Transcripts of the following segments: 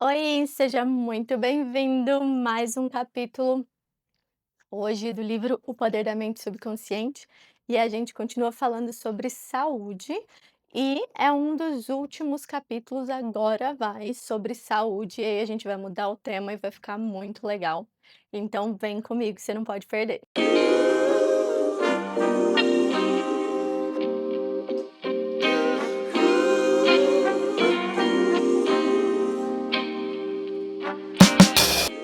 Oi, seja muito bem-vindo. Mais um capítulo hoje do livro O Poder da Mente Subconsciente e a gente continua falando sobre saúde e é um dos últimos capítulos agora vai sobre saúde e aí a gente vai mudar o tema e vai ficar muito legal. Então vem comigo, você não pode perder.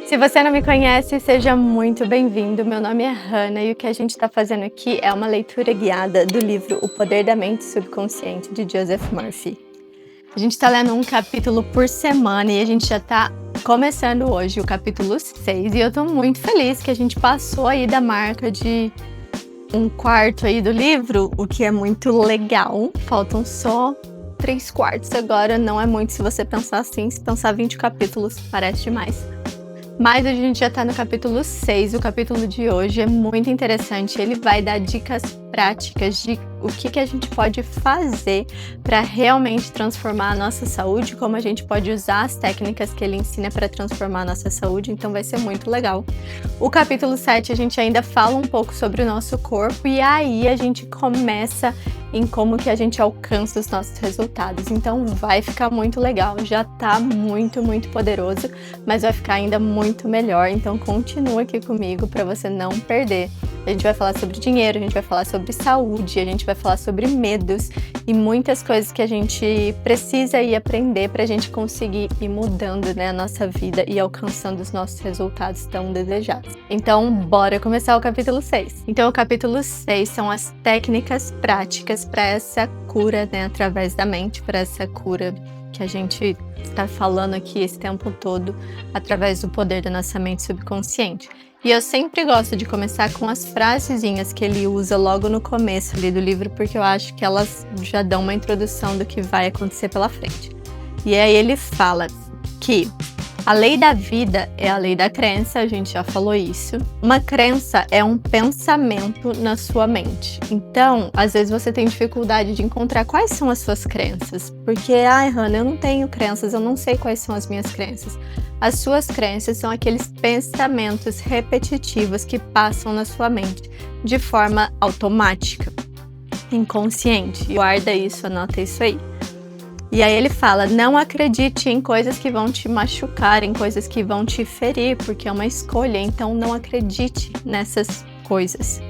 Se você não me conhece, seja muito bem-vindo. Meu nome é Hannah e o que a gente está fazendo aqui é uma leitura guiada do livro O Poder da Mente Subconsciente, de Joseph Murphy. A gente está lendo um capítulo por semana e a gente já está começando hoje o capítulo 6 e eu estou muito feliz que a gente passou aí da marca de um quarto aí do livro, o que é muito legal. Faltam só 3/4 agora, não é muito se você pensar assim, se pensar 20 capítulos, parece demais. Mas a gente já está no capítulo 6, o capítulo de hoje é muito interessante, ele vai dar dicas práticas de o que a gente pode fazer para realmente transformar a nossa saúde, como a gente pode usar as técnicas que ele ensina para transformar a nossa saúde, então vai ser muito legal. O capítulo 7 a gente ainda fala um pouco sobre o nosso corpo e aí a gente começa em como que a gente alcança os nossos resultados. Então vai ficar muito legal, já tá muito poderoso, mas vai ficar ainda muito melhor. Então continua aqui comigo para você não perder. A gente vai falar sobre dinheiro, a gente vai falar sobre saúde, a gente vai falar sobre medos e muitas coisas que a gente precisa ir aprender para a gente conseguir ir mudando, né, a nossa vida e alcançando os nossos resultados tão desejados. Então, bora começar o capítulo 6. Então, o capítulo 6 são as técnicas práticas para essa cura, né, através da mente, para essa cura que a gente está falando aqui esse tempo todo, através do poder da nossa mente subconsciente. E eu sempre gosto de começar com as frasezinhas que ele usa logo no começo ali do livro, porque eu acho que elas já dão uma introdução do que vai acontecer pela frente. E aí ele fala que a lei da vida é a lei da crença, a gente já falou isso. Uma crença é um pensamento na sua mente. Então, às vezes você tem dificuldade de encontrar quais são as suas crenças. Porque, Hannah, eu não tenho crenças, eu não sei quais são as minhas crenças. As suas crenças são aqueles pensamentos repetitivos que passam na sua mente de forma automática, inconsciente. Guarda isso, anota isso aí. E aí ele fala, não acredite em coisas que vão te machucar, em coisas que vão te ferir, porque é uma escolha, então não acredite nessas coisas.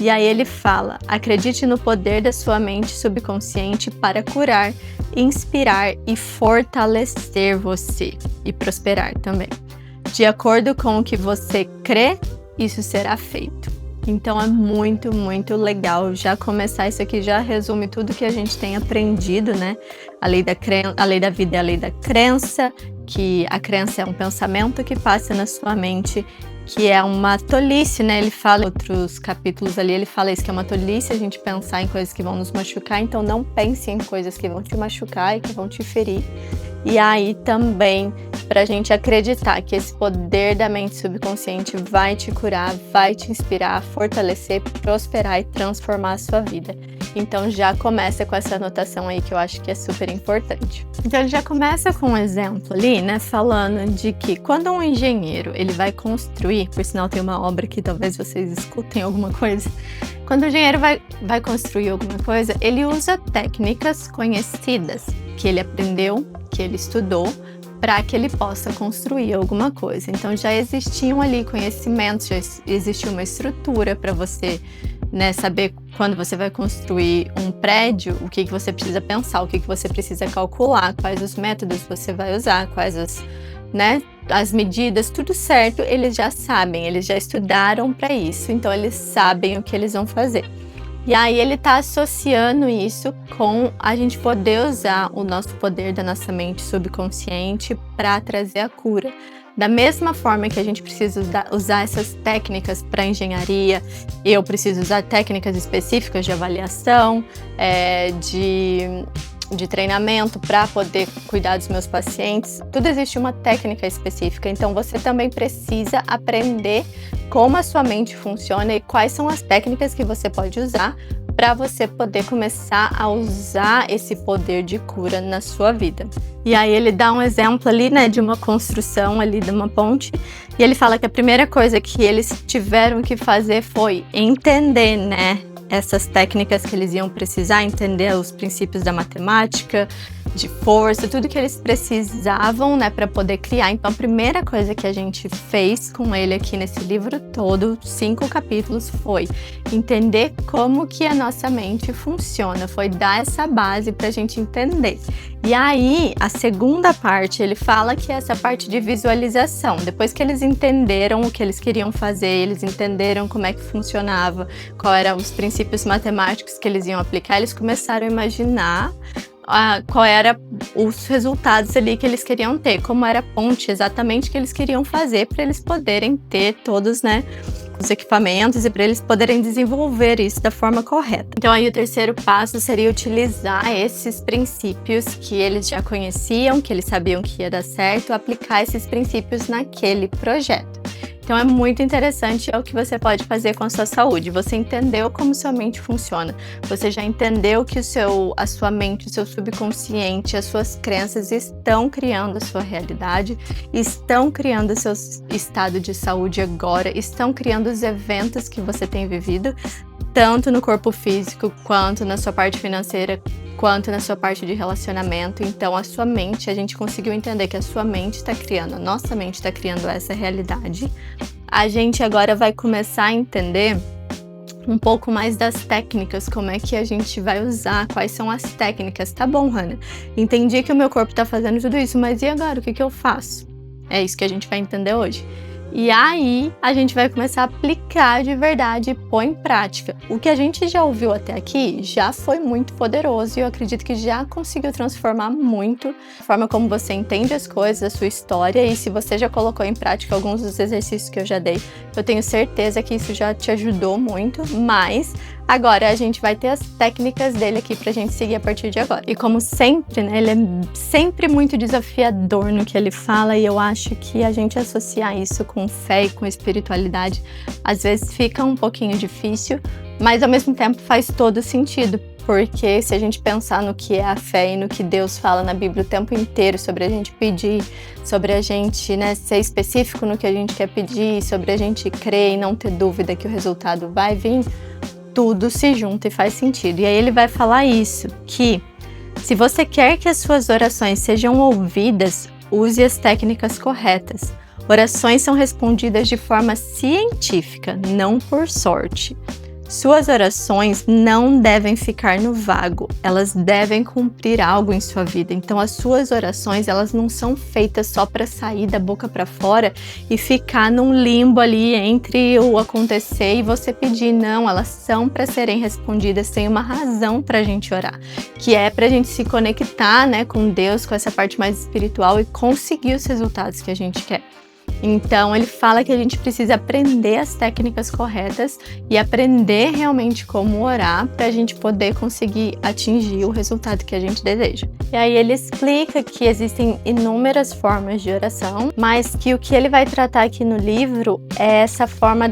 E aí ele fala, acredite no poder da sua mente subconsciente para curar, inspirar e fortalecer você e prosperar também. De acordo com o que você crê, isso será feito. Então é muito legal já começar. Isso aqui já resume tudo que a gente tem aprendido, né? A lei da vida é a lei da crença, que a crença é um pensamento que passa na sua mente, que é uma tolice, né? Ele fala em outros capítulos ali, ele fala isso, que é uma tolice a gente pensar em coisas que vão nos machucar, então não pense em coisas que vão te machucar e que vão te ferir. E aí também para a gente acreditar que esse poder da mente subconsciente vai te curar, vai te inspirar, fortalecer, prosperar e transformar a sua vida. Então já começa com essa anotação aí que eu acho que é super importante. Então ele já começa com um exemplo ali, né, falando de que quando um engenheiro ele vai construir, por sinal tem uma obra que talvez vocês escutem alguma coisa, quando o engenheiro vai construir alguma coisa, ele usa técnicas conhecidas que ele aprendeu, que ele estudou, para que ele possa construir alguma coisa. Então já existiam ali conhecimentos, já existia uma estrutura para você, né, saber quando você vai construir um prédio, o que você precisa pensar, o que você precisa calcular, quais os métodos você vai usar, quais as medidas, tudo certo, eles já sabem, eles já estudaram para isso, então eles sabem o que eles vão fazer. E aí ele está associando isso com a gente poder usar o nosso poder da nossa mente subconsciente para trazer a cura. Da mesma forma que a gente precisa usar essas técnicas para engenharia, eu preciso usar técnicas específicas de avaliação, de treinamento para poder cuidar dos meus pacientes. Tudo existe uma técnica específica, então você também precisa aprender como a sua mente funciona e quais são as técnicas que você pode usar para você poder começar a usar esse poder de cura na sua vida. E aí ele dá um exemplo ali, né, de uma construção ali de uma ponte, e ele fala que a primeira coisa que eles tiveram que fazer foi entender, né, essas técnicas que eles iam precisar, entender os princípios da matemática, de força, tudo que eles precisavam, né, para poder criar. Então, a primeira coisa que a gente fez com ele aqui nesse livro todo, 5 capítulos, foi entender como que a nossa mente funciona, foi dar essa base para a gente entender. E aí, a segunda parte, ele fala que é essa parte de visualização. Depois que eles entenderam o que eles queriam fazer, eles entenderam como é que funcionava, quais eram os princípios matemáticos que eles iam aplicar, eles começaram a imaginar qual era os resultados ali que eles queriam ter, como era a ponte exatamente que eles queriam fazer para eles poderem ter todos, né, os equipamentos e para eles poderem desenvolver isso da forma correta. Então aí o terceiro passo seria utilizar esses princípios que eles já conheciam, que eles sabiam que ia dar certo, aplicar esses princípios naquele projeto. Então é muito interessante o que você pode fazer com a sua saúde. Você entendeu como sua mente funciona. Você já entendeu que a sua mente, o seu subconsciente, as suas crenças estão criando a sua realidade, estão criando o seu estado de saúde agora, estão criando os eventos que você tem vivido, tanto no corpo físico, quanto na sua parte financeira, quanto na sua parte de relacionamento. Então, a sua mente, a gente conseguiu entender que a sua mente está criando, a nossa mente está criando essa realidade. A gente agora vai começar a entender um pouco mais das técnicas, como é que a gente vai usar, quais são as técnicas. Tá bom, Hannah, entendi que o meu corpo está fazendo tudo isso, mas e agora, o que eu faço? É isso que a gente vai entender hoje. E aí, a gente vai começar a aplicar de verdade e pôr em prática. O que a gente já ouviu até aqui já foi muito poderoso e eu acredito que já conseguiu transformar muito a forma como você entende as coisas, a sua história, e se você já colocou em prática alguns dos exercícios que eu já dei, eu tenho certeza que isso já te ajudou muito, mas agora a gente vai ter as técnicas dele aqui pra gente seguir a partir de agora. E como sempre, né, ele é sempre muito desafiador no que ele fala e eu acho que a gente associar isso com fé e com espiritualidade às vezes fica um pouquinho difícil, mas ao mesmo tempo faz todo sentido. Porque se a gente pensar no que é a fé e no que Deus fala na Bíblia o tempo inteiro, sobre a gente pedir, sobre a gente, né, ser específico no que a gente quer pedir, sobre a gente crer e não ter dúvida que o resultado vai vir, tudo se junta e faz sentido. E aí ele vai falar isso, que se você quer que as suas orações sejam ouvidas, use as técnicas corretas. Orações são respondidas de forma científica, não por sorte. Suas orações não devem ficar no vago, elas devem cumprir algo em sua vida. Então as suas orações, elas não são feitas só para sair da boca para fora e ficar num limbo ali entre o acontecer e você pedir. Não, elas são para serem respondidas, tem uma razão para a gente orar, que é para a gente se conectar, né, com Deus, com essa parte mais espiritual e conseguir os resultados que a gente quer. Então, ele fala que a gente precisa aprender as técnicas corretas e aprender realmente como orar para a gente poder conseguir atingir o resultado que a gente deseja. E aí ele explica que existem inúmeras formas de oração, mas que o que ele vai tratar aqui no livro é essa forma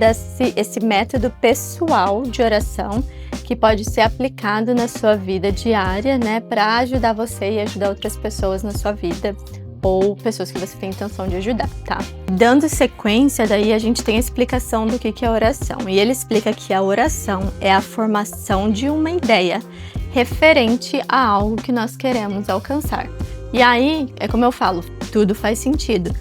esse método pessoal de oração que pode ser aplicado na sua vida diária, né, para ajudar você e ajudar outras pessoas na sua vida, ou pessoas que você tem intenção de ajudar, tá? Dando sequência, daí a gente tem a explicação do que é oração. E ele explica que a oração é a formação de uma ideia referente a algo que nós queremos alcançar. E aí, é como eu falo, tudo faz sentido.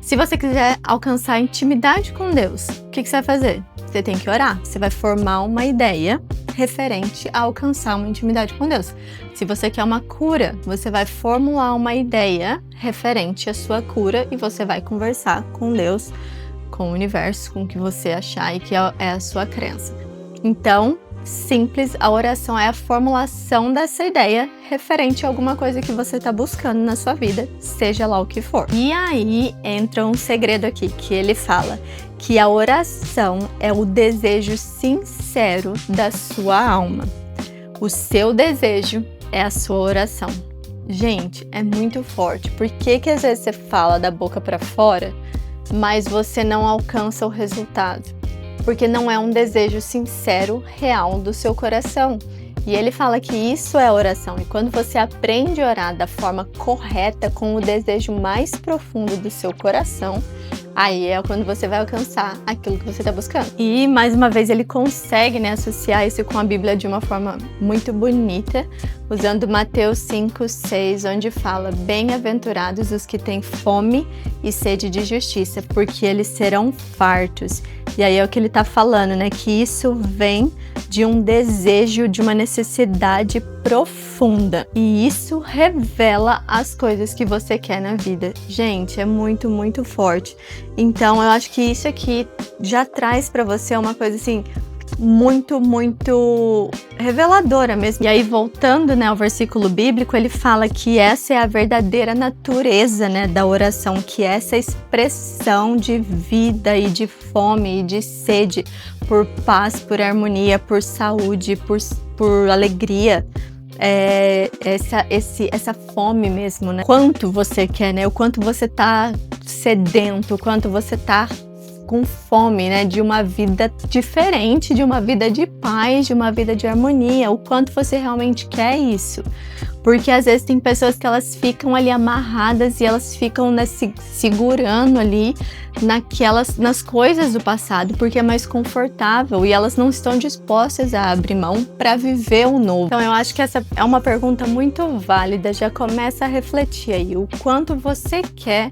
Se você quiser alcançar intimidade com Deus, o que você vai fazer? Você tem que orar. Você vai formar uma ideia referente a alcançar uma intimidade com Deus. Se você quer uma cura, você vai formular uma ideia referente à sua cura e você vai conversar com Deus, com o universo, com o que você achar e que é a sua crença. Então, simples, a oração é a formulação dessa ideia referente a alguma coisa que você está buscando na sua vida, seja lá o que for. E aí entra um segredo aqui, que ele fala que a oração é o desejo sincero da sua alma. O seu desejo é a sua oração. Gente, é muito forte. Por que às vezes você fala da boca para fora, mas você não alcança o resultado? porque não é um desejo sincero, real do seu coração. E ele fala que isso é oração, e quando você aprende a orar da forma correta, com o desejo mais profundo do seu coração, aí é quando você vai alcançar aquilo que você está buscando. E, mais uma vez, ele consegue, né, associar isso com a Bíblia de uma forma muito bonita, usando Mateus 5:6, onde fala: bem-aventurados os que têm fome e sede de justiça, porque eles serão fartos. E aí é o que ele está falando, né, que isso vem de um desejo, de uma necessidade profunda. E isso revela as coisas que você quer na vida. Gente, é muito, muito forte. Então, eu acho que isso aqui já traz para você uma coisa assim, muito, muito reveladora mesmo. E aí, voltando, né, ao versículo bíblico, ele fala que essa é a verdadeira natureza, né, da oração, que é essa expressão de vida e de fome e de sede por paz, por harmonia, por saúde, por alegria. Essa fome mesmo, né? Quanto você quer, né? O quanto você tá sedento, o quanto você tá com fome, né? De uma vida diferente, de uma vida de paz, de uma vida de harmonia. O quanto você realmente quer isso. Porque às vezes tem pessoas que elas ficam ali amarradas e elas ficam, né, segurando ali nas coisas do passado, porque é mais confortável e elas não estão dispostas a abrir mão para viver o novo. Então eu acho que essa é uma pergunta muito válida. Já começa a refletir aí o quanto você quer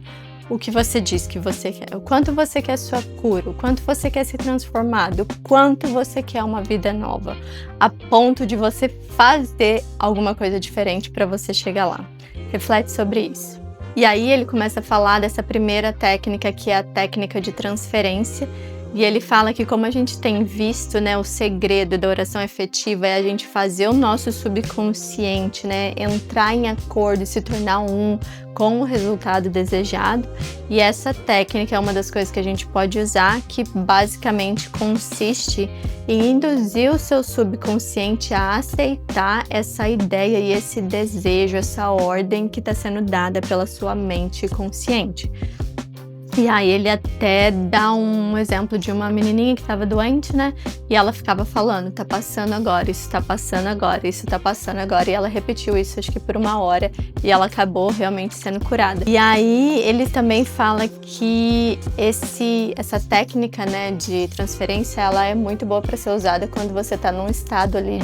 o que você diz que você quer, o quanto você quer sua cura, o quanto você quer ser transformado, o quanto você quer uma vida nova, a ponto de você fazer alguma coisa diferente para você chegar lá. Reflete sobre isso. E aí ele começa a falar dessa primeira técnica, que é a técnica de transferência. E ele fala que, como a gente tem visto, né, o segredo da oração efetiva é a gente fazer o nosso subconsciente, né, entrar em acordo e se tornar um com o resultado desejado. E essa técnica é uma das coisas que a gente pode usar, que basicamente consiste em induzir o seu subconsciente a aceitar essa ideia e esse desejo, essa ordem que está sendo dada pela sua mente consciente. E aí ele até dá um exemplo de uma menininha que estava doente, né? E ela ficava falando: tá passando agora, isso tá passando agora, isso tá passando agora. E ela repetiu isso, acho que por 1 hora, e ela acabou realmente sendo curada. E aí ele também fala que essa técnica, né, de transferência, ela é muito boa para ser usada quando você tá num estado ali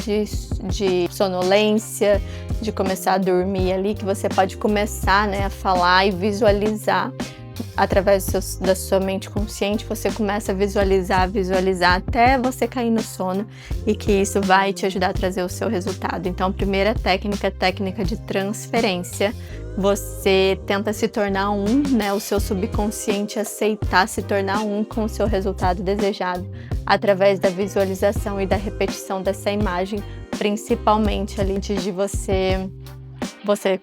de sonolência, de começar a dormir ali, que você pode começar, né, a falar e visualizar. Através da sua mente consciente, você começa a visualizar até você cair no sono, e que isso vai te ajudar a trazer o seu resultado. Então, primeira técnica, técnica de transferência. Você tenta se tornar um, né, o seu subconsciente aceitar se tornar um com o seu resultado desejado, através da visualização e da repetição dessa imagem, principalmente ali antes de você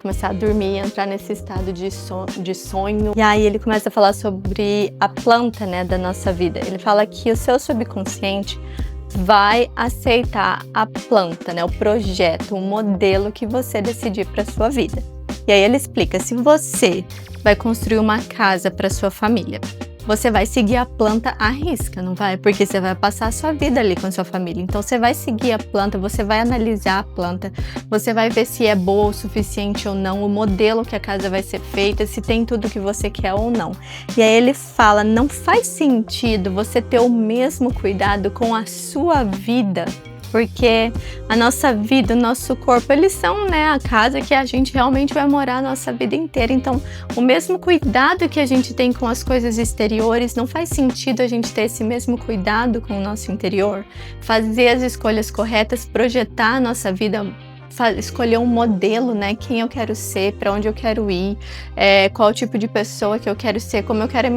começar a dormir e entrar nesse estado de sonho. E aí ele começa a falar sobre a planta, né, da nossa vida. Ele fala que o seu subconsciente vai aceitar a planta, né, o projeto, o modelo que você decidir para sua vida. E aí ele explica: se você vai construir uma casa para sua família, você vai seguir a planta à risca, não vai? Porque você vai passar a sua vida ali com a sua família. Então você vai seguir a planta, você vai analisar a planta, você vai ver se é boa o suficiente ou não, o modelo que a casa vai ser feita, se tem tudo que você quer ou não. E aí ele fala: não faz sentido você ter o mesmo cuidado com a sua vida, porque a nossa vida, o nosso corpo, eles são, né, a casa que a gente realmente vai morar a nossa vida inteira. Então, o mesmo cuidado que a gente tem com as coisas exteriores, não faz sentido a gente ter esse mesmo cuidado com o nosso interior? Fazer as escolhas corretas, projetar a nossa vida, escolher um modelo, né? Quem eu quero ser, para onde eu quero ir, qual tipo de pessoa que eu quero ser, como eu quero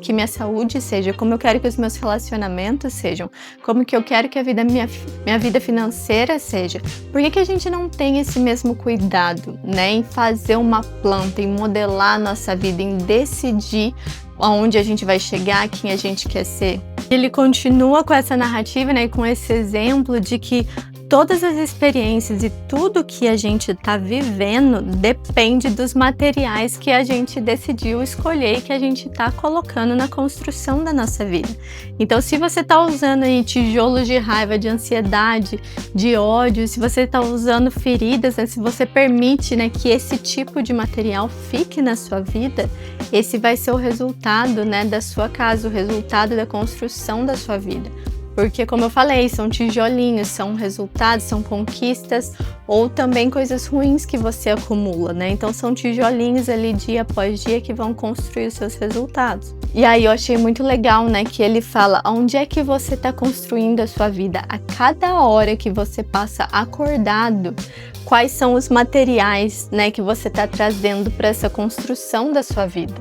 que minha saúde seja, como eu quero que os meus relacionamentos sejam, como que eu quero que minha vida financeira seja. Por que a gente não tem esse mesmo cuidado, né? Em fazer uma planta, em modelar a nossa vida, em decidir aonde a gente vai chegar, quem a gente quer ser? Ele continua com essa narrativa, né? Com esse exemplo de que todas as experiências e tudo que a gente está vivendo depende dos materiais que a gente decidiu escolher e que a gente está colocando na construção da nossa vida. Então, se você está usando aí tijolos de raiva, de ansiedade, de ódio, se você está usando feridas, né, se você permite, né, que esse tipo de material fique na sua vida, esse vai ser o resultado, né, da sua casa, o resultado da construção da sua vida. Porque, como eu falei, são tijolinhos, são resultados, são conquistas ou também coisas ruins que você acumula, né? Então, são tijolinhos ali dia após dia que vão construir os seus resultados. E aí, eu achei muito legal, né, que ele fala onde é que você está construindo a sua vida. A cada hora que você passa acordado, quais são os materiais, né, que você está trazendo para essa construção da sua vida.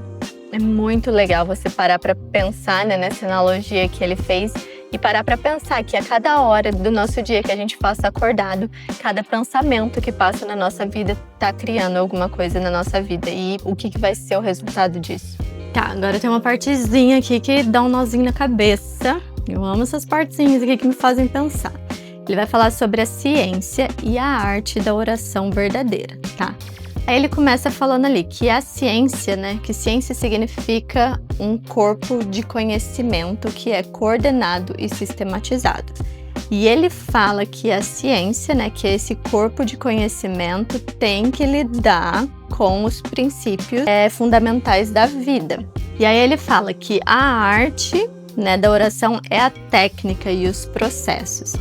É muito legal você parar para pensar, né, nessa analogia que ele fez e parar para pensar que a cada hora do nosso dia que a gente passa acordado, cada pensamento que passa na nossa vida está criando alguma coisa na nossa vida. E o que vai ser o resultado disso? Tá, agora tem uma partezinha aqui que dá um nozinho na cabeça. Eu amo essas partezinhas aqui que me fazem pensar. Ele vai falar sobre a ciência e a arte da oração verdadeira, tá? Aí ele começa falando ali que a ciência, né, que ciência significa um corpo de conhecimento que é coordenado e sistematizado. E ele fala que a ciência, né, que esse corpo de conhecimento tem que lidar com os princípios fundamentais da vida. E aí ele fala que a arte, né, da oração é a técnica e os processos.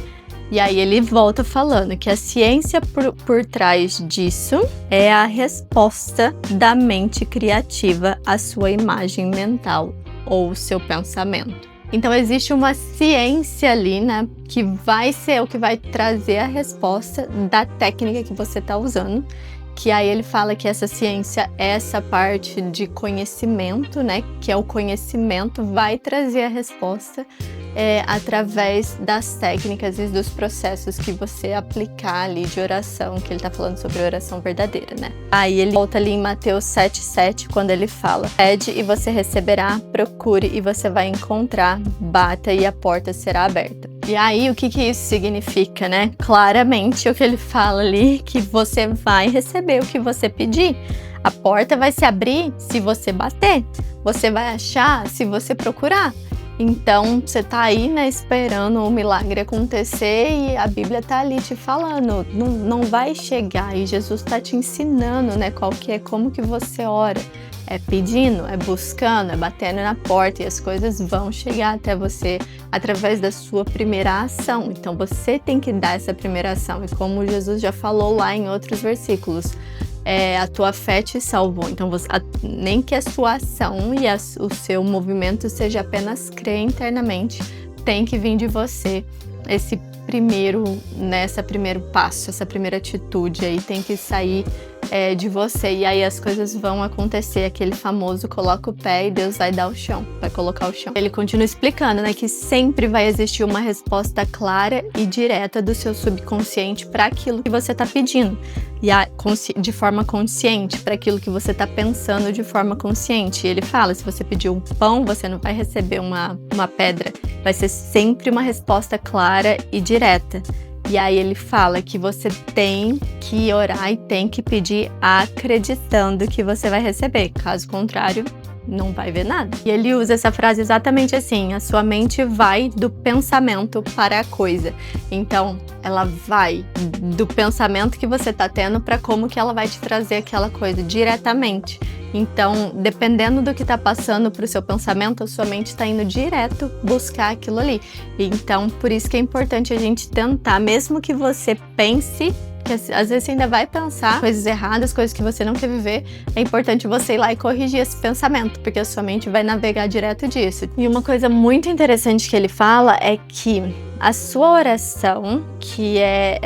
E aí ele volta falando que a ciência por trás disso é a resposta da mente criativa à sua imagem mental ou seu pensamento. Então existe uma ciência ali, né, que vai ser o que vai trazer a resposta da técnica que você está usando. Que aí ele fala que essa ciência, essa parte de conhecimento, né, que é o conhecimento, vai trazer a resposta através das técnicas e dos processos que você aplicar ali de oração, que ele tá falando sobre oração verdadeira, né? Aí ele volta ali em Mateus 7,7, quando ele fala: pede e você receberá, procure e você vai encontrar, bata e a porta será aberta. E aí, o que isso significa, né? Claramente, o que ele fala ali, que você vai receber o que você pedir. A porta vai se abrir se você bater. Você vai achar se você procurar. Então, você tá aí, né, esperando o milagre acontecer e a Bíblia tá ali te falando, não vai chegar. E Jesus tá te ensinando, né, como que você ora. É pedindo, é buscando, é batendo na porta e as coisas vão chegar até você através da sua primeira ação. Então, você tem que dar essa primeira ação. E como Jesus já falou lá em outros versículos, a tua fé te salvou. Então, nem que a sua ação e o seu movimento seja apenas crer internamente, tem que vir de você esse primeiro passo, essa primeira atitude aí tem que sair de você. E aí as coisas vão acontecer, aquele famoso coloca o pé e Deus vai dar o chão, vai colocar o chão. Ele continua explicando, né, que sempre vai existir uma resposta clara e direta do seu subconsciente para aquilo que você está pedindo. E de forma consciente, para aquilo que você está pensando de forma consciente. E ele fala, se você pedir um pão, você não vai receber uma pedra. Vai ser sempre uma resposta clara e direta. E aí ele fala que você tem que orar e tem que pedir acreditando que você vai receber. Caso contrário, não vai ver nada. E ele usa essa frase exatamente assim: a sua mente vai do pensamento para a coisa. Então, ela vai do pensamento que você está tendo para como que ela vai te trazer aquela coisa diretamente. Então, dependendo do que está passando para o seu pensamento, a sua mente está indo direto buscar aquilo ali. Então, por isso que é importante a gente tentar, mesmo que você pense, que às vezes você ainda vai pensar coisas erradas, coisas que você não quer viver, é importante você ir lá e corrigir esse pensamento, porque a sua mente vai navegar direto disso. E uma coisa muito interessante que ele fala é que a sua oração, que é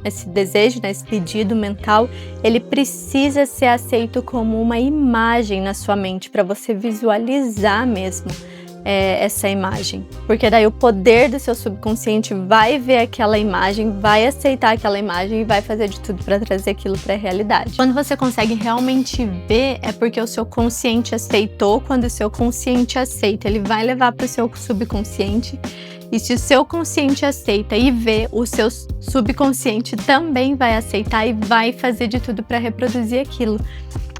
esse desejo, né, esse pedido mental, ele precisa ser aceito como uma imagem na sua mente, para você visualizar mesmo essa imagem. Porque daí o poder do seu subconsciente vai ver aquela imagem, vai aceitar aquela imagem e vai fazer de tudo para trazer aquilo para a realidade. Quando você consegue realmente ver, é porque o seu consciente aceitou. Quando o seu consciente aceita, ele vai levar para o seu subconsciente. E se o seu consciente aceita e vê, o seu subconsciente também vai aceitar e vai fazer de tudo para reproduzir aquilo.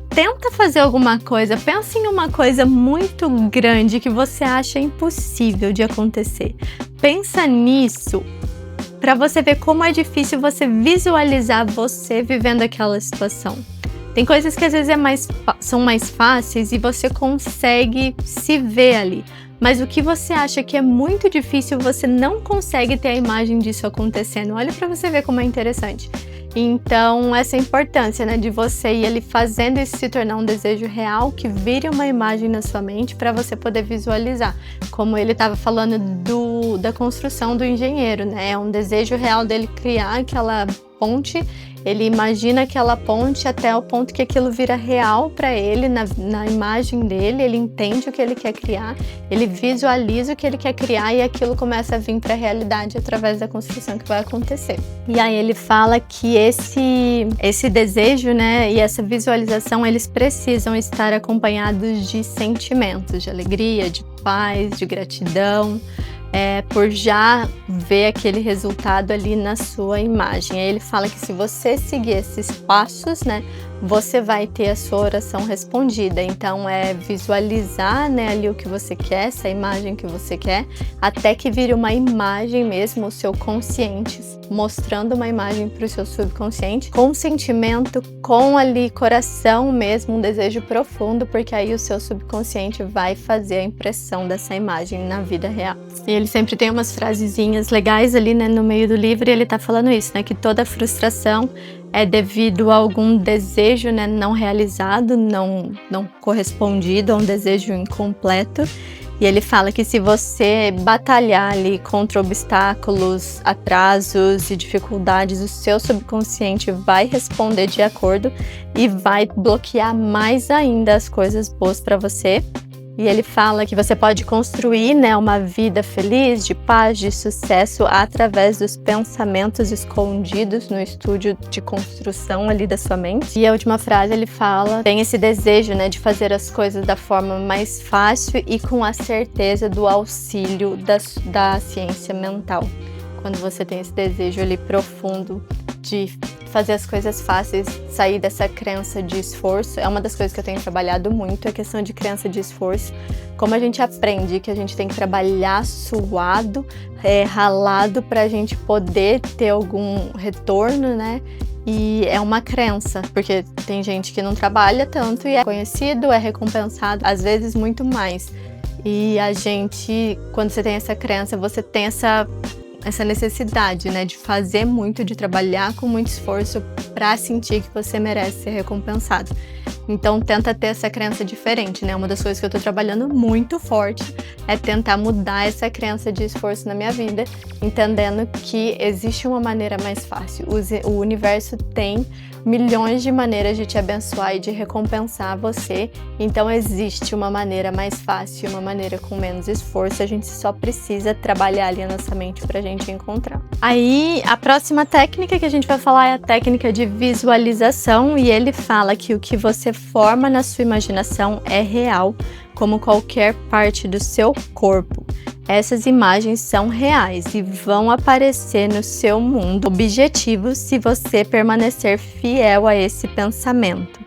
Tenta fazer alguma coisa, pensa em uma coisa muito grande que você acha impossível de acontecer. Pensa nisso para você ver como é difícil você visualizar você vivendo aquela situação. Tem coisas que às vezes são mais fáceis e você consegue se ver ali. Mas o que você acha que é muito difícil, você não consegue ter a imagem disso acontecendo. Olha para você ver como é interessante. Então, essa importância, né, de você ir ali fazendo isso se tornar um desejo real, que vire uma imagem na sua mente para você poder visualizar. Como ele estava falando da construção do engenheiro, né? É um desejo real dele criar aquela ponte. Ele imagina aquela ponte até o ponto que aquilo vira real para ele, na imagem dele, ele entende o que ele quer criar, ele visualiza o que ele quer criar e aquilo começa a vir para a realidade através da construção que vai acontecer. E aí ele fala que esse desejo, né, e essa visualização, eles precisam estar acompanhados de sentimentos, de alegria, de paz, de gratidão, por já ver aquele resultado ali na sua imagem. Aí ele fala que se você seguir esses passos, né, você vai ter a sua oração respondida. Então visualizar, né, ali o que você quer, essa imagem que você quer, até que vire uma imagem mesmo, o seu consciente mostrando uma imagem para o seu subconsciente, com sentimento, com ali coração mesmo, um desejo profundo, porque aí o seu subconsciente vai fazer a impressão dessa imagem na vida real. E ele sempre tem umas frasezinhas legais ali, né, no meio do livro, e ele tá falando isso, né, que toda frustração é devido a algum desejo, né, não realizado, não correspondido, a um desejo incompleto. E ele fala que se você batalhar ali contra obstáculos, atrasos e dificuldades, o seu subconsciente vai responder de acordo e vai bloquear mais ainda as coisas boas para você. E ele fala que você pode construir, né, uma vida feliz, de paz, de sucesso através dos pensamentos escondidos no estúdio de construção ali da sua mente. E a última frase ele fala, tem esse desejo, né, de fazer as coisas da forma mais fácil e com a certeza do auxílio da ciência mental. Quando você tem esse desejo ali profundo de fazer as coisas fáceis, sair dessa crença de esforço, é uma das coisas que eu tenho trabalhado muito, a questão de crença de esforço. Como a gente aprende que a gente tem que trabalhar suado, ralado para a gente poder ter algum retorno, né? E é uma crença, porque tem gente que não trabalha tanto e é conhecido, é recompensado, às vezes muito mais. E a gente, quando você tem essa crença, você tem essa necessidade, né, de fazer muito, de trabalhar com muito esforço para sentir que você merece ser recompensado. Então tenta ter essa crença diferente, né? Uma das coisas que eu tô trabalhando muito forte é tentar mudar essa crença de esforço na minha vida, entendendo que existe uma maneira mais fácil. O universo tem milhões de maneiras de te abençoar e de recompensar você, então existe uma maneira mais fácil, uma maneira com menos esforço, a gente só precisa trabalhar ali a nossa mente pra gente encontrar. Aí, a próxima técnica que a gente vai falar é a técnica de visualização, e ele fala que o que você forma na sua imaginação é real, como qualquer parte do seu corpo. Essas imagens são reais e vão aparecer no seu mundo objetivo se você permanecer fiel a esse pensamento.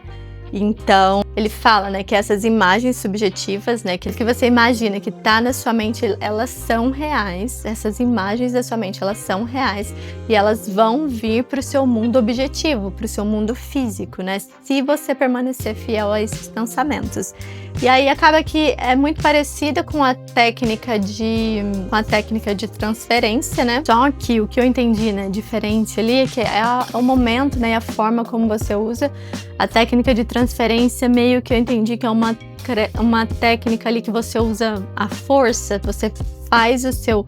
Então, ele fala, né, que essas imagens subjetivas, né, que você imagina que está na sua mente, elas são reais. Essas imagens da sua mente, elas são reais e elas vão vir para o seu mundo objetivo, para o seu mundo físico, né, se você permanecer fiel a esses pensamentos. E aí acaba que é muito parecida com a técnica de transferência, né? Só que o que eu entendi, né, diferente ali, é que é o momento, né, e a forma como você usa. A técnica de transferência, meio que eu entendi que é uma técnica ali que você usa a força, você faz o seu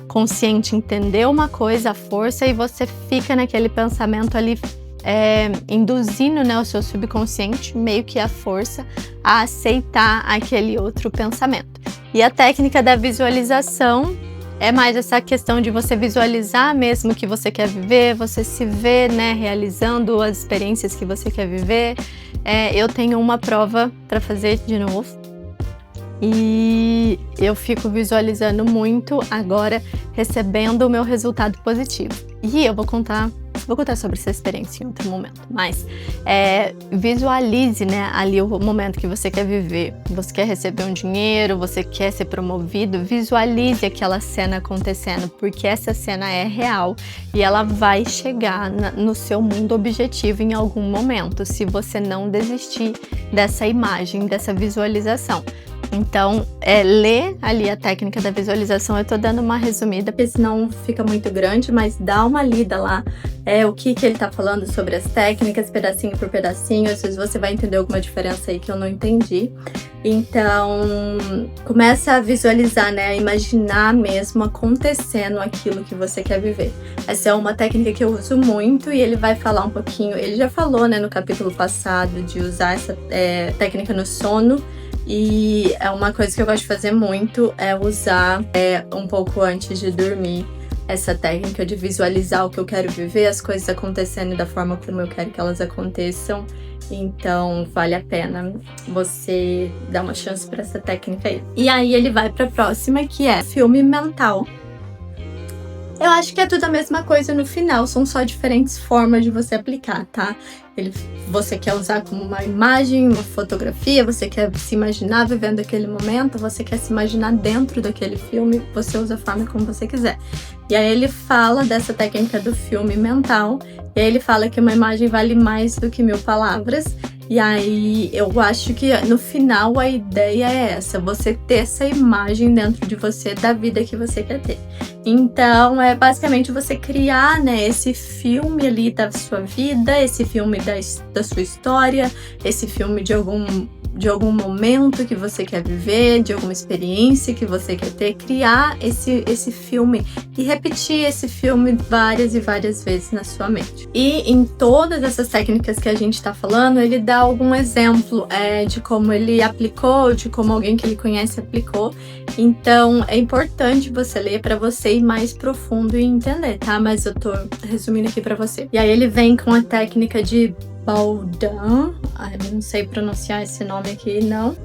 consciente entender uma coisa, a força, e você fica naquele pensamento ali, induzindo, né, o seu subconsciente, meio que a força, a aceitar aquele outro pensamento. E a técnica da visualização é mais essa questão de você visualizar mesmo o que você quer viver, você se vê, né, realizando as experiências que você quer viver. Eu tenho uma prova para fazer de novo. e eu fico visualizando muito agora recebendo o meu resultado positivo. E eu vou contar sobre essa experiência em outro momento, mas visualize, né, ali o momento que você quer viver. Você quer receber um dinheiro, você quer ser promovido, visualize aquela cena acontecendo, porque essa cena é real e ela vai chegar no seu mundo objetivo em algum momento, se você não desistir dessa imagem, dessa visualização. Então, ler ali a técnica da visualização, eu tô dando uma resumida, porque senão fica muito grande, mas dá uma lida lá, o que ele tá falando sobre as técnicas, pedacinho por pedacinho, às vezes você vai entender alguma diferença aí que eu não entendi. Então, começa a visualizar, né, a imaginar mesmo acontecendo aquilo que você quer viver. Essa é uma técnica que eu uso muito e ele vai falar um pouquinho, ele já falou, né, no capítulo passado, de usar essa técnica no sono. E é uma coisa que eu gosto de fazer muito, é usar um pouco antes de dormir essa técnica de visualizar o que eu quero viver, as coisas acontecendo da forma como eu quero que elas aconteçam. Então vale a pena você dar uma chance para essa técnica aí. E aí ele vai para a próxima, que é filme mental. Eu acho que é tudo a mesma coisa no final, são só diferentes formas de você aplicar, tá? Você quer usar como uma imagem, uma fotografia, você quer se imaginar vivendo aquele momento, você quer se imaginar dentro daquele filme, você usa a forma como você quiser. E aí ele fala dessa técnica do filme mental, e aí ele fala que uma imagem vale mais do que 1000 palavras. E aí eu acho que no final a ideia é essa, você ter essa imagem dentro de você da vida que você quer ter. Então é basicamente você criar, né, esse filme ali da sua vida, esse filme da sua história, esse filme de algum momento que você quer viver, de alguma experiência que você quer ter, criar esse filme e repetir esse filme várias e várias vezes na sua mente. E em todas essas técnicas que a gente tá falando, ele dá algum exemplo de como ele aplicou, de como alguém que ele conhece aplicou. Então é importante você ler para você ir mais profundo e entender, tá? Mas eu tô resumindo aqui para você. E aí ele vem com a técnica de Baudin, eu não sei pronunciar esse nome aqui, não.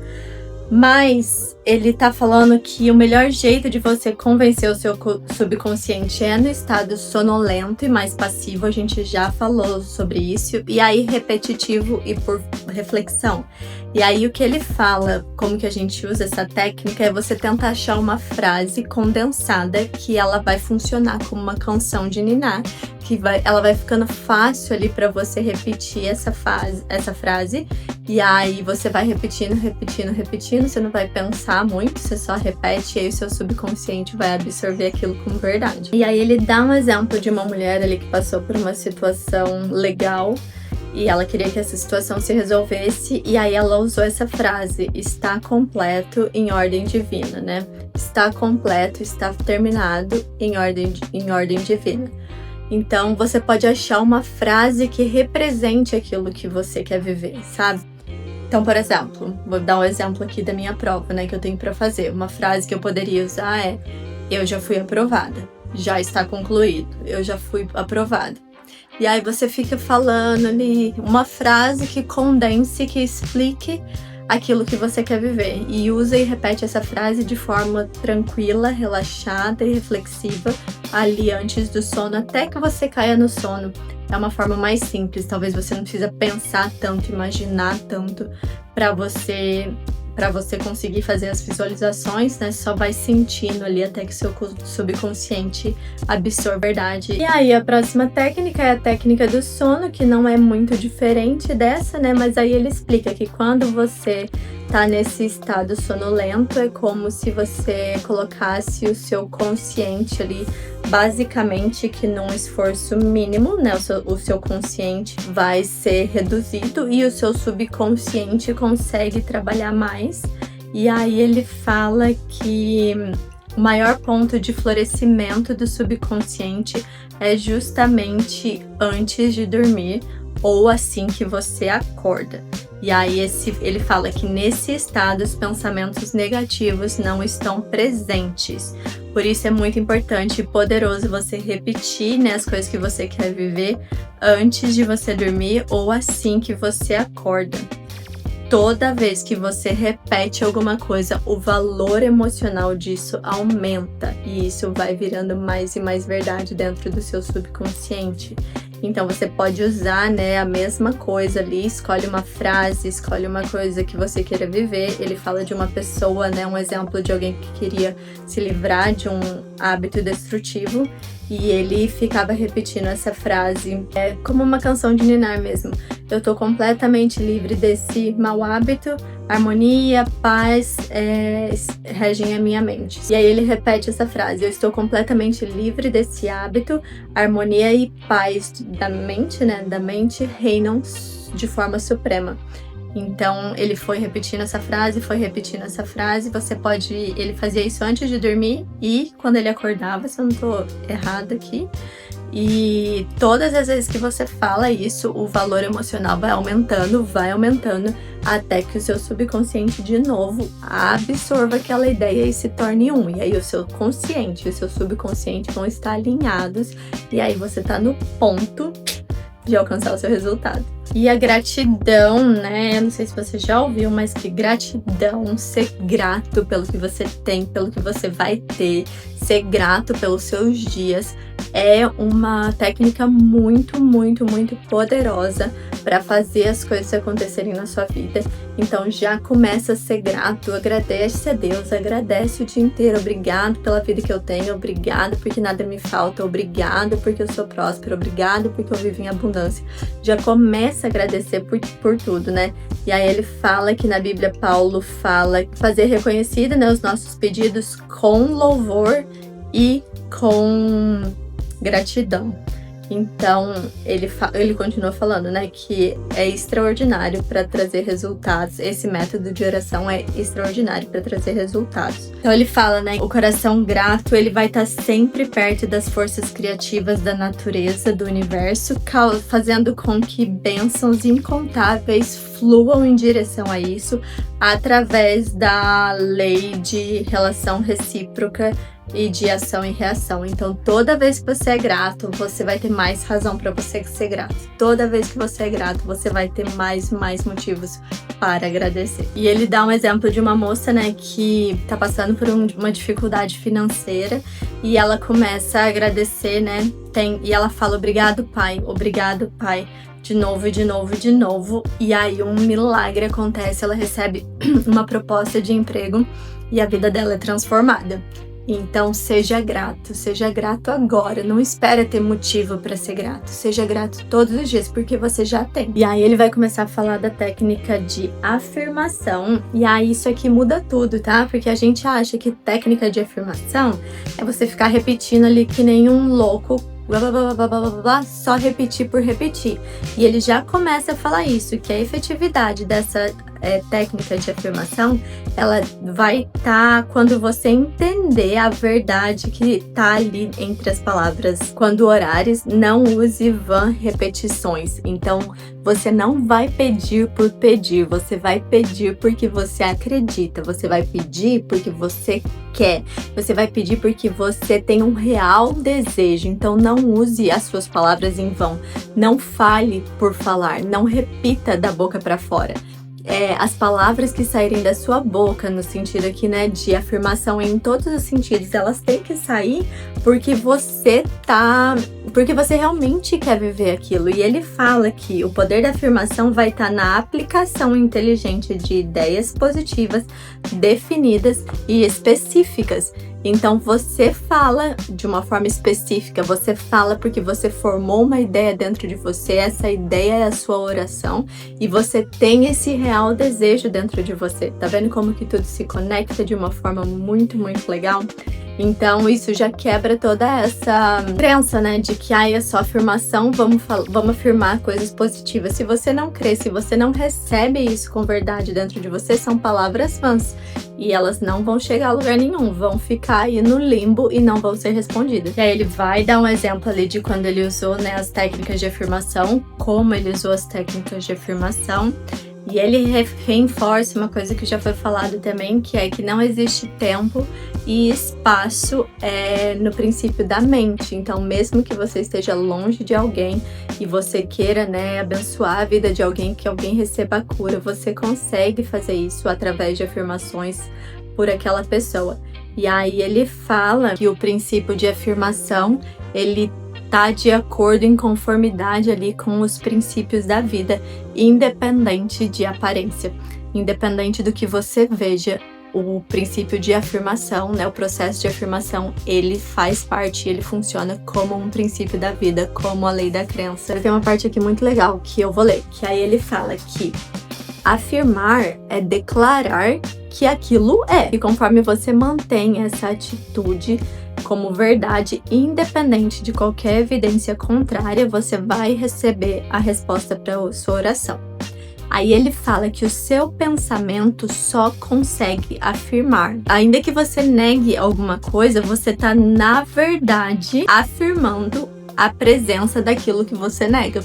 Mas ele tá falando que o melhor jeito de você convencer o seu subconsciente é no estado sonolento e mais passivo, a gente já falou sobre isso, e aí repetitivo e por reflexão. E aí o que ele fala, como que a gente usa essa técnica, é você tentar achar uma frase condensada que ela vai funcionar como uma canção de ninar, ela vai ficando fácil ali para você repetir essa frase, e aí você vai repetindo, você não vai pensar muito, você só repete e aí o seu subconsciente vai absorver aquilo como verdade. E aí ele dá um exemplo de uma mulher ali que passou por uma situação legal e ela queria que essa situação se resolvesse, e aí ela usou essa frase: está completo em ordem divina, né? Está completo, está terminado em ordem divina. Então você pode achar uma frase que represente aquilo que você quer viver, sabe? Então, por exemplo, vou dar um exemplo aqui da minha prova, né, que eu tenho para fazer. Uma frase que eu poderia usar é: eu já fui aprovada, já está concluído, eu já fui aprovada. E aí você fica falando ali uma frase que condense, que explique aquilo que você quer viver. E usa e repete essa frase de forma tranquila, relaxada e reflexiva ali antes do sono, até que você caia no sono. É uma forma mais simples, talvez você não precisa pensar tanto, imaginar tanto para você conseguir fazer as visualizações, né? Só vai sentindo ali até que seu subconsciente absorva a verdade. E aí a próxima técnica é a técnica do sono, que não é muito diferente dessa, né? Mas aí ele explica que quando você tá nesse estado sonolento, é como se você colocasse o seu consciente ali, basicamente que num esforço mínimo, né? O seu consciente vai ser reduzido e o seu subconsciente consegue trabalhar mais. E aí ele fala que o maior ponto de florescimento do subconsciente é justamente antes de dormir ou assim que você acorda. E aí ele fala que nesse estado os pensamentos negativos não estão presentes. Por isso é muito importante e poderoso você repetir, né, as coisas que você quer viver antes de você dormir ou assim que você acorda. toda vez que você repete alguma coisa, o valor emocional disso aumenta e isso vai virando mais e mais verdade dentro do seu subconsciente. Então você pode usar, né, a mesma coisa ali, escolhe uma frase, escolhe uma coisa que você queira viver. Ele fala de uma pessoa, né, um exemplo de alguém que queria se livrar de um hábito destrutivo e ele ficava repetindo essa frase, como uma canção de ninar mesmo. Eu tô completamente livre desse mau hábito, harmonia, paz regem a minha mente. E aí ele repete essa frase, eu estou completamente livre desse hábito, harmonia e paz da mente, né? Da mente reinam de forma suprema. Então ele foi repetindo essa frase, ele fazia isso antes de dormir e quando ele acordava, se eu não tô errada aqui. E todas as vezes que você fala isso, o valor emocional vai aumentando, até que o seu subconsciente, de novo, absorva aquela ideia e se torne um. E aí o seu consciente e o seu subconsciente vão estar alinhados, e aí você tá no ponto de alcançar o seu resultado. E a gratidão, né? Eu não sei se você já ouviu, mas que gratidão, ser grato pelo que você tem, pelo que você vai ter, ser grato pelos seus dias, é uma técnica muito, muito, muito poderosa para fazer as coisas acontecerem na sua vida. Então já começa a ser grato, agradece a Deus, agradece o dia inteiro. Obrigado pela vida que eu tenho, obrigado porque nada me falta, obrigado porque eu sou próspero, obrigado porque eu vivo em abundância. Já começa a agradecer por tudo, né? E aí ele fala que na Bíblia, Paulo fala fazer reconhecido, né, os nossos pedidos com louvor e com gratidão. Então, ele continua falando, né, que é extraordinário para trazer resultados. Esse método de oração é extraordinário para trazer resultados. Então, ele fala, né, o coração grato, ele vai estar sempre perto das forças criativas da natureza, do universo, fazendo com que bênçãos incontáveis fluam em direção a isso, através da lei de relação recíproca e de ação e reação. Então, toda vez que você é grato, você vai ter mais razão para você ser grato. Toda vez que você é grato, você vai ter mais motivos para agradecer. E ele dá um exemplo de uma moça, né, que tá passando por uma dificuldade financeira e ela começa a agradecer, né, e ela fala obrigado, pai, de novo, e aí um milagre acontece, ela recebe uma proposta de emprego e a vida dela é transformada. Então, seja grato agora, não espera ter motivo para ser grato, seja grato todos os dias, porque você já tem. E aí ele vai começar a falar da técnica de afirmação, e aí isso aqui muda tudo, tá? Porque a gente acha que técnica de afirmação é você ficar repetindo ali que nem um louco, blá, blá, blá, blá, blá, blá, blá, só repetir por repetir. E ele já começa a falar isso, que a efetividade dessa técnica de afirmação, ela vai estar quando você entender a verdade que tá ali entre as palavras. Quando orares, não use vã repetições. Então, você não vai pedir por pedir, você vai pedir porque você acredita, você vai pedir porque você quer, você vai pedir porque você tem um real desejo. Então, não use as suas palavras em vão, não fale por falar, não repita da boca para fora. As palavras que saírem da sua boca, no sentido aqui, né, de afirmação em todos os sentidos, elas têm que sair porque você realmente quer viver aquilo. E ele fala que o poder da afirmação vai estar na aplicação inteligente de ideias positivas, definidas e específicas. Então, você fala de uma forma específica, você fala porque você formou uma ideia dentro de você, essa ideia é a sua oração e você tem esse real desejo dentro de você. Tá vendo como que tudo se conecta de uma forma muito, muito legal? Então, isso já quebra toda essa crença, né, de que é só afirmação, vamos afirmar coisas positivas. Se você não crê, se você não recebe isso com verdade dentro de você, são palavras vãs. E elas não vão chegar a lugar nenhum, vão ficar aí no limbo e não vão ser respondidas. E aí ele vai dar um exemplo ali de quando ele usou, né, as técnicas de afirmação, como ele usou as técnicas de afirmação. E ele reforça uma coisa que já foi falado também, que é que não existe tempo e espaço no princípio da mente. Então, mesmo que você esteja longe de alguém e você queira, né, abençoar a vida de alguém, que alguém receba a cura, você consegue fazer isso através de afirmações por aquela pessoa. E aí ele fala que o princípio de afirmação, ele tá de acordo, em conformidade ali com os princípios da vida, independente de aparência, independente do que você veja. O princípio de afirmação, né, o processo de afirmação, ele faz parte, ele funciona como um princípio da vida, como a lei da crença. Tem uma parte aqui muito legal que eu vou ler, que aí ele fala que afirmar é declarar que aquilo é. E conforme você mantém essa atitude como verdade, independente de qualquer evidência contrária, você vai receber a resposta para a sua oração. Aí ele fala que o seu pensamento só consegue afirmar. Ainda que você negue alguma coisa, você está, na verdade, afirmando a presença daquilo que você nega.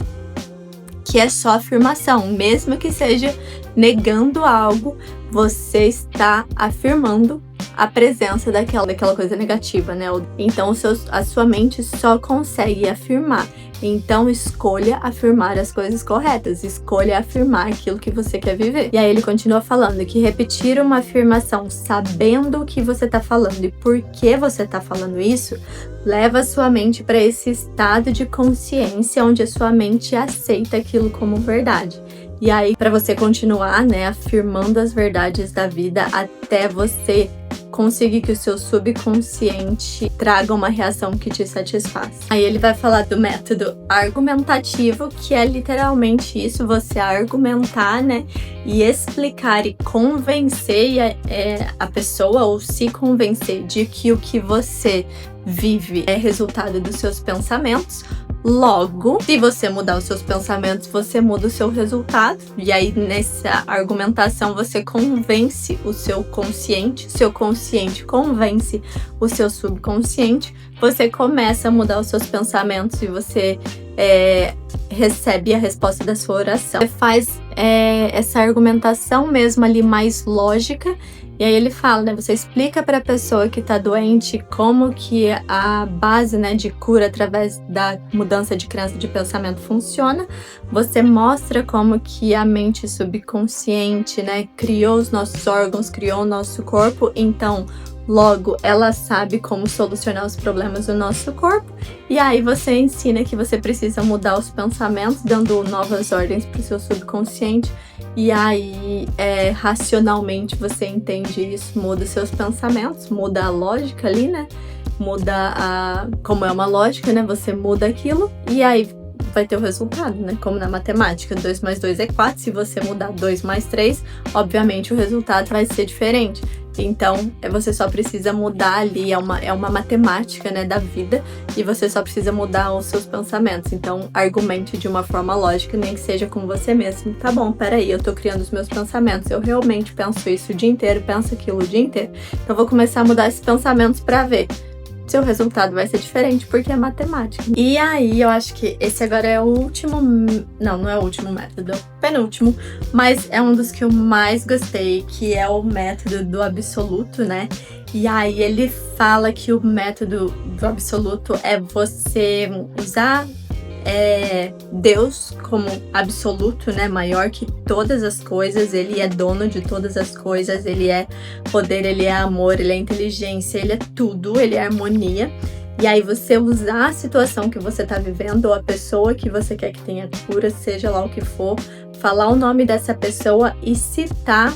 Que é só afirmação. Mesmo que seja negando algo, você está afirmando a presença daquela coisa negativa, né? Então, a sua mente só consegue afirmar. Então, escolha afirmar as coisas corretas. Escolha afirmar aquilo que você quer viver. E aí ele continua falando que repetir uma afirmação sabendo o que você está falando e por que você está falando isso, leva a sua mente para esse estado de consciência onde a sua mente aceita aquilo como verdade. E aí, para você continuar, né, afirmando as verdades da vida até você conseguir que o seu subconsciente traga uma reação que te satisfaz. Aí ele vai falar do método argumentativo, que é literalmente isso, você argumentar, né, e explicar e convencer a pessoa, ou se convencer de que o que você vive é resultado dos seus pensamentos. Logo, se você mudar os seus pensamentos, você muda o seu resultado. E aí, nessa argumentação, você convence o seu consciente convence o seu subconsciente. Você começa a mudar os seus pensamentos e você recebe a resposta da sua oração. Você faz essa argumentação mesmo ali mais lógica. E aí ele fala, né, você explica para a pessoa que está doente como que a base, né, de cura através da mudança de crença de pensamento funciona. Você mostra como que a mente subconsciente, né, criou os nossos órgãos, criou o nosso corpo. Então, logo, ela sabe como solucionar os problemas do nosso corpo. E aí você ensina que você precisa mudar os pensamentos, dando novas ordens para o seu subconsciente. E aí, racionalmente, você entende isso, muda os seus pensamentos, muda a lógica ali, né? Muda como é uma lógica, né? Você muda aquilo e aí vai ter o resultado, né? Como na matemática, 2 mais 2 é 4. Se você mudar 2 mais 3, obviamente o resultado vai ser diferente. Então, você só precisa mudar ali, é uma matemática, né, da vida, e você só precisa mudar os seus pensamentos. Então, argumente de uma forma lógica, nem que seja com você mesmo. Tá bom, peraí, eu tô criando os meus pensamentos, eu realmente penso isso o dia inteiro, penso aquilo o dia inteiro. Então, eu vou começar a mudar esses pensamentos pra ver. Seu resultado vai ser diferente, porque é matemática. E aí, eu acho que esse agora é o último... Não é o último método, é o penúltimo, mas é um dos que eu mais gostei, que é o método do absoluto, né? E aí ele fala que o método do absoluto é você usar Deus como absoluto, né, maior que todas as coisas. Ele é dono de todas as coisas, ele é poder, ele é amor, ele é inteligência, ele é tudo, ele é harmonia. E aí você usar a situação que você tá vivendo, ou a pessoa que você quer que tenha cura, seja lá o que for, falar o nome dessa pessoa e citar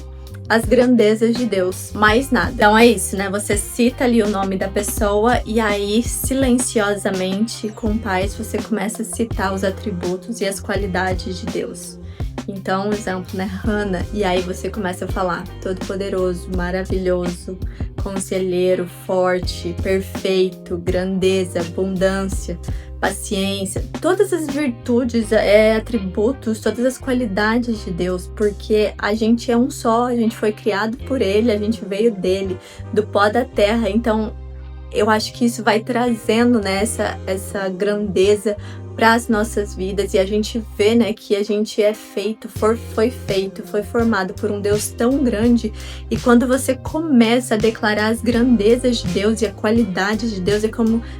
as grandezas de Deus, mais nada. Então é isso, né? Você cita ali o nome da pessoa e aí, silenciosamente, com paz, você começa a citar os atributos e as qualidades de Deus. Então, exemplo, né? Hannah. E aí você começa a falar: todo-poderoso, maravilhoso, conselheiro, forte, perfeito, grandeza, abundância, paciência, todas as virtudes, atributos, todas as qualidades de Deus, porque a gente é um só, a gente foi criado por Ele, a gente veio dele, do pó da terra. Então, eu acho que isso vai trazendo, né, essa grandeza para as nossas vidas, e a gente vê, né, que a gente é foi formado por um Deus tão grande. E quando você começa a declarar as grandezas de Deus e a qualidade de Deus,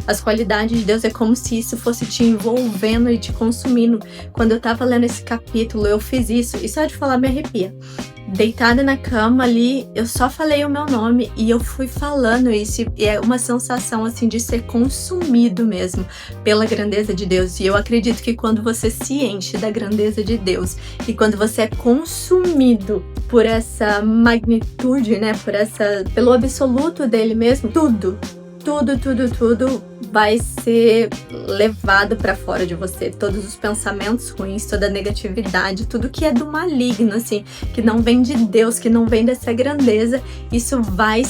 as qualidades de Deus, é como se isso fosse te envolvendo e te consumindo. Quando eu tava lendo esse capítulo, eu fiz isso, e só de falar me arrepia. Deitada na cama ali, eu só falei o meu nome e eu fui falando isso, e é uma sensação assim de ser consumido mesmo pela grandeza de Deus. E eu acredito que quando você se enche da grandeza de Deus e quando você é consumido por essa magnitude, né, pelo absoluto dele mesmo, tudo vai ser levado para fora de você. Todos os pensamentos ruins, toda a negatividade, tudo que é do maligno, assim, que não vem de Deus, que não vem dessa grandeza, isso vai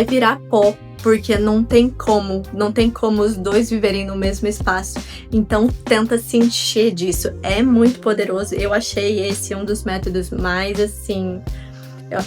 virar pó, porque não tem como os dois viverem no mesmo espaço. Então tenta se encher disso, é muito poderoso. Eu achei esse um dos métodos mais, assim,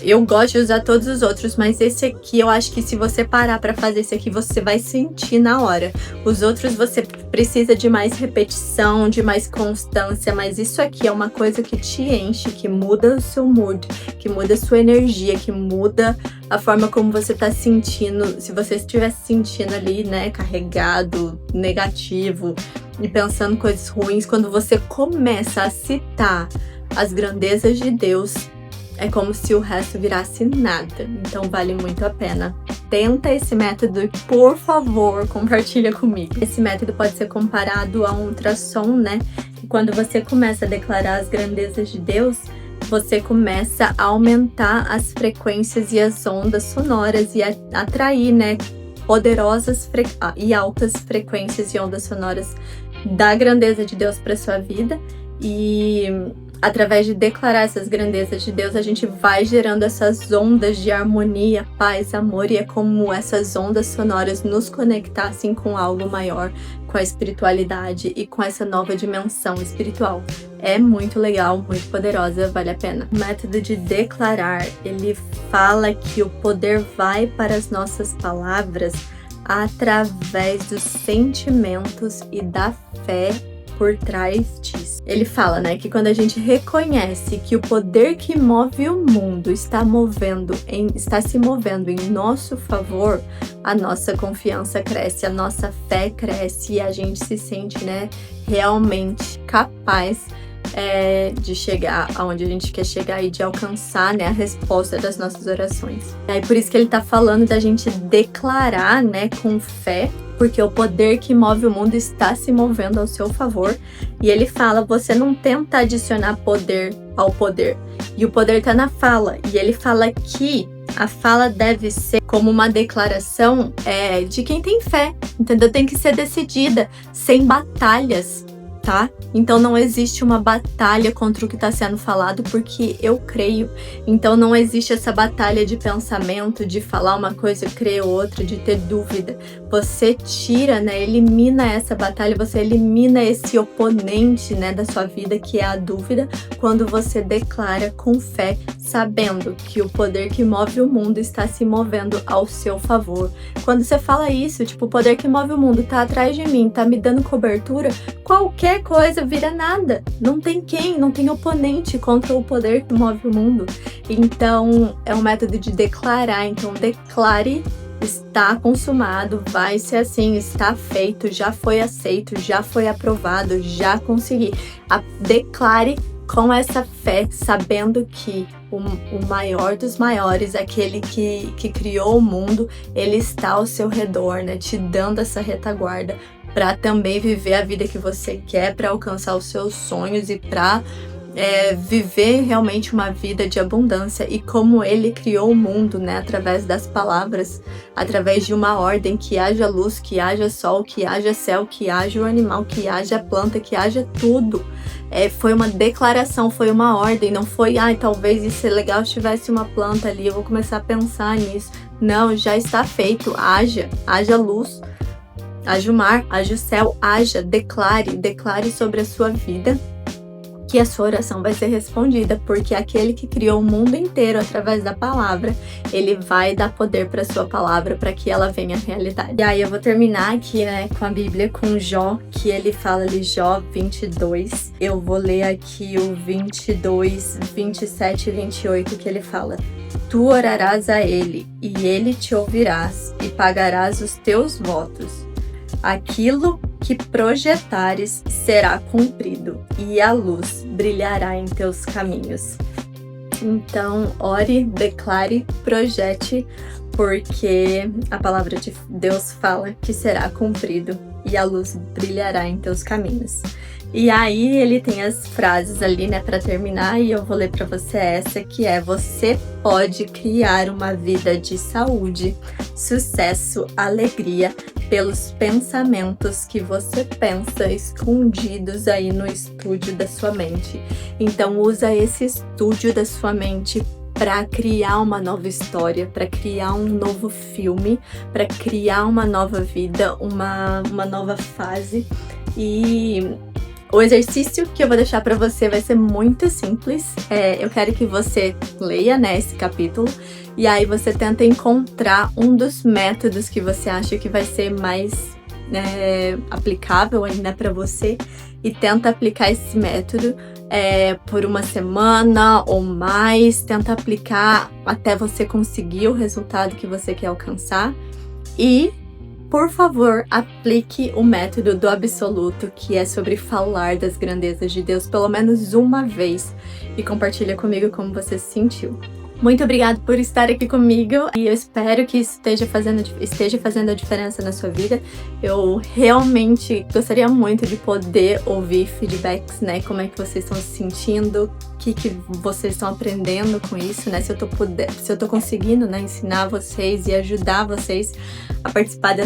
eu gosto de usar todos os outros, mas esse aqui, eu acho que se você parar pra fazer esse aqui, você vai sentir na hora. Os outros você precisa de mais repetição, de mais constância, mas isso aqui é uma coisa que te enche, que muda o seu mood, que muda a sua energia, que muda a forma como você tá sentindo. Se você estiver se sentindo ali, né, carregado, negativo e pensando coisas ruins, quando você começa a citar as grandezas de Deus, é como se o resto virasse nada. Então vale muito a pena. Tenta esse método e, por favor, compartilha comigo. Esse método pode ser comparado a um ultrassom, né? E quando você começa a declarar as grandezas de Deus, você começa a aumentar as frequências e as ondas sonoras e atrair, né, poderosas e altas frequências e ondas sonoras da grandeza de Deus para sua vida. E através de declarar essas grandezas de Deus, a gente vai gerando essas ondas de harmonia, paz, amor, e é como essas ondas sonoras nos conectassem com algo maior, com a espiritualidade e com essa nova dimensão espiritual. É muito legal, muito poderosa, vale a pena. O método de declarar, ele fala que o poder vai para as nossas palavras através dos sentimentos e da fé por trás disso. Ele fala, né, que quando a gente reconhece que o poder que move o mundo está se movendo em nosso favor, a nossa confiança cresce, a nossa fé cresce e a gente se sente, né, realmente capaz de chegar aonde a gente quer chegar e de alcançar, né, a resposta das nossas orações. É por isso que ele tá falando da gente declarar, né, com fé, porque o poder que move o mundo está se movendo ao seu favor. E ele fala, você não tenta adicionar poder ao poder. E o poder tá na fala. E ele fala que a fala deve ser como uma declaração de quem tem fé, entendeu? Tem que ser decidida, sem batalhas, tá? Então não existe uma batalha contra o que está sendo falado, porque eu creio. Então não existe essa batalha de pensamento, de falar uma coisa, crer outra, de ter dúvida. Você tira, né, elimina essa batalha, você elimina esse oponente, né, da sua vida, que é a dúvida, quando você declara com fé, sabendo que o poder que move o mundo está se movendo ao seu favor. Quando você fala isso, tipo, o poder que move o mundo está atrás de mim, tá me dando cobertura, qualquer coisa vira nada. Não tem oponente contra o poder que move o mundo. Então, é um método de declarar. Então, declare, está consumado, vai ser assim, está feito, já foi aceito, já foi aprovado, já consegui. Declare com essa fé, sabendo que o maior dos maiores, aquele que criou o mundo, ele está ao seu redor, né, te dando essa retaguarda para também viver a vida que você quer, para alcançar os seus sonhos e para viver realmente uma vida de abundância. E como ele criou o mundo, né, através das palavras, através de uma ordem, que haja luz, que haja sol, que haja céu, que haja o animal, que haja planta, que haja tudo. Foi uma declaração, foi uma ordem, não foi, talvez isso é legal se tivesse uma planta ali, eu vou começar a pensar nisso. Não, já está feito, haja luz, haja o mar, haja o céu, declare sobre a sua vida que a sua oração vai ser respondida, porque aquele que criou o mundo inteiro através da palavra, ele vai dar poder para sua palavra para que ela venha à realidade. E aí eu vou terminar aqui, né, com a Bíblia, com Jó, que ele fala ali, Jó 22. Eu vou ler aqui o 22, 27 e 28, que ele fala: Tu orarás a ele, e ele te ouvirás, e pagarás os teus votos. Aquilo que projetares será cumprido, e a luz brilhará em teus caminhos. Então, ore, declare, projete, porque a palavra de Deus fala que será cumprido, e a luz brilhará em teus caminhos. E aí ele tem as frases ali, né, para terminar, e eu vou ler para você essa, que é: você pode criar uma vida de saúde, sucesso, alegria pelos pensamentos que você pensa escondidos aí no estúdio da sua mente. Então usa esse estúdio da sua mente para criar uma nova história, para criar um novo filme, para criar uma nova vida, uma nova fase. E o exercício que eu vou deixar para você vai ser muito simples. Eu quero que você leia, né, esse capítulo, e aí você tenta encontrar um dos métodos que você acha que vai ser mais aplicável ainda para você, e tenta aplicar esse método por uma semana ou mais. Tenta aplicar até você conseguir o resultado que você quer alcançar. E por favor, aplique o método do absoluto, que é sobre falar das grandezas de Deus pelo menos uma vez, e compartilha comigo como você se sentiu. Muito obrigada por estar aqui comigo, e eu espero que isso esteja fazendo a diferença na sua vida. Eu realmente gostaria muito de poder ouvir feedbacks, né? Como é que vocês estão se sentindo, o que vocês estão aprendendo com isso, né? Se eu tô conseguindo, né, ensinar vocês e ajudar vocês a participar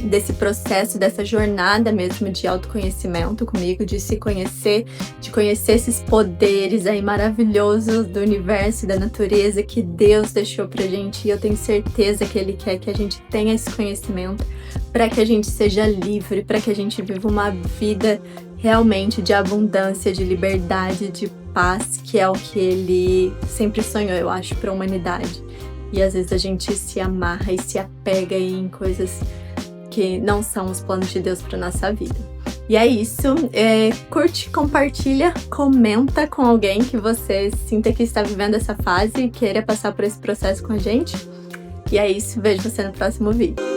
desse processo, dessa jornada mesmo de autoconhecimento comigo, de se conhecer, de conhecer esses poderes aí maravilhosos do universo e da natureza que Deus deixou pra gente. E eu tenho certeza que Ele quer que a gente tenha esse conhecimento para que a gente seja livre, para que a gente viva uma vida realmente de abundância, de liberdade, de paz, que é o que Ele sempre sonhou, eu acho, para a humanidade. E às vezes a gente se amarra e se apega em coisas que não são os planos de Deus para nossa vida. E é isso. Curte, compartilha, comenta com alguém que você sinta que está vivendo essa fase e queira passar por esse processo com a gente. E é isso. Vejo você no próximo vídeo.